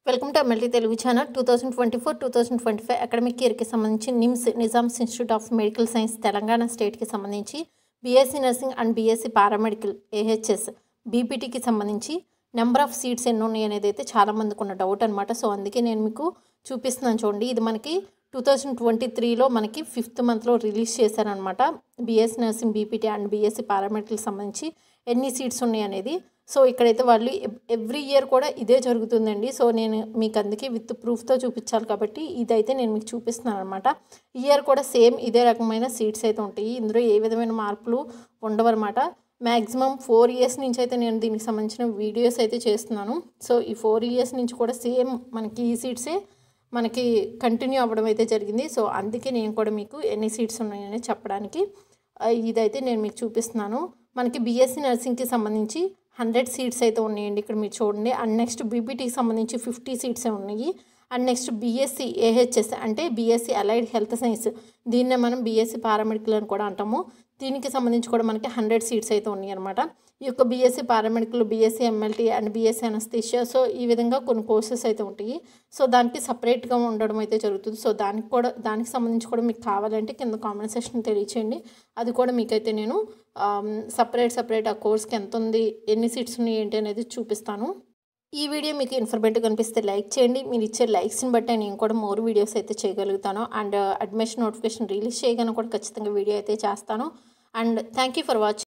Welcome to MLT Telugu channel 2024-2025 academic ఇయర్కి సంబంధించి NIMS Nizam's institute of medical science Telangana స్టేట్కి సంబంధించి BSc nursing and BSc paramedical AHS బీపీటీకి సంబంధించి నెంబర్ ఆఫ్ సీట్స్ ఎన్ని ఉన్నాయి అనేది అయితే చాలామందికి ఉన్న డౌట్ అనమాట. సో అందుకే నేను మీకు చూపిస్తున్నాను చూడండి. ఇది మనకి 2023లో మనకి 5th మంత్లో రిలీజ్ చేశారనమాట. BSc nursing BPT and BSc paramedical సంబంధించి ఎన్ని సీట్స్ ఉన్నాయి అనేది. సో ఇక్కడైతే వాళ్ళు ఎవ్రీ ఇయర్ కూడా ఇదే జరుగుతుందండి. సో నేను మీకు అందుకే విత్ ప్రూఫ్తో చూపించాలి కాబట్టి ఇదైతే నేను మీకు చూపిస్తున్నాను అనమాట. ఈ ఇయర్ కూడా సేమ్ ఇదే రకమైన సీట్స్ అయితే ఉంటాయి. ఇందులో ఏ విధమైన మార్పులు ఉండవన్నమాట. మ్యాక్సిమం 4 ఇయర్స్ నుంచి అయితే నేను దీనికి సంబంధించిన వీడియోస్ అయితే చేస్తున్నాను. సో ఈ 4 ఇయర్స్ నుంచి కూడా సేమ్ మనకి ఈ సీట్సే మనకి కంటిన్యూ అవ్వడం అయితే జరిగింది. సో అందుకే నేను కూడా మీకు ఎన్ని సీట్స్ ఉన్నాయని చెప్పడానికి ఇదైతే నేను మీకు చూపిస్తున్నాను. మనకి బీఎస్సీ నర్సింగ్కి సంబంధించి 100 సీట్స్ అయితే ఉన్నాయండి. ఇక్కడ మీరు చూడండి. అండ్ నెక్స్ట్ బీపీటీకి సంబంధించి 50 సీట్సే ఉన్నాయి. అండ్ నెక్స్ట్ బీఎస్సీ ఏహెచ్ఎస్ అంటే బీఎస్సీ అలైడ్ హెల్త్ సైన్స్, దీన్నే మనం బీఎస్సీ పారామెడికల్ అని కూడా అంటాము. దీనికి సంబంధించి కూడా మనకి 100 సీట్స్ అయితే ఉన్నాయి అనమాట. ఈ యొక్క BSc paramedical, BSc MLT and BSc anaesthesia, so ఈ విధంగా కొన్ని కోర్సెస్ అయితే ఉంటాయి. సో దానికి సపరేట్గా ఉండడం అయితే జరుగుతుంది. సో దానికి సంబంధించి కూడా మీకు కావాలంటే కింద కామెంట్ సెక్షన్ తెలియచేయండి. అది కూడా మీకైతే నేను సపరేట్ ఆ కోర్స్కి ఎంత ఉంది, ఎన్ని సీట్స్ ఉన్నాయి ఏంటి అనేది చూపిస్తాను. ఈ వీడియో మీకు ఇన్ఫర్మేటివ్ కనిపిస్తే లైక్ చేయండి. మీరు ఇచ్చే లైక్స్ని బట్టి నేను కూడా మోర్ వీడియోస్ అయితే చేయగలుగుతాను. అండ్ అడ్మిషన్ నోటిఫికేషన్ రిలీజ్ చేయగానే కూడా ఖచ్చితంగా వీడియో అయితే చేస్తాను. And thank you for watching.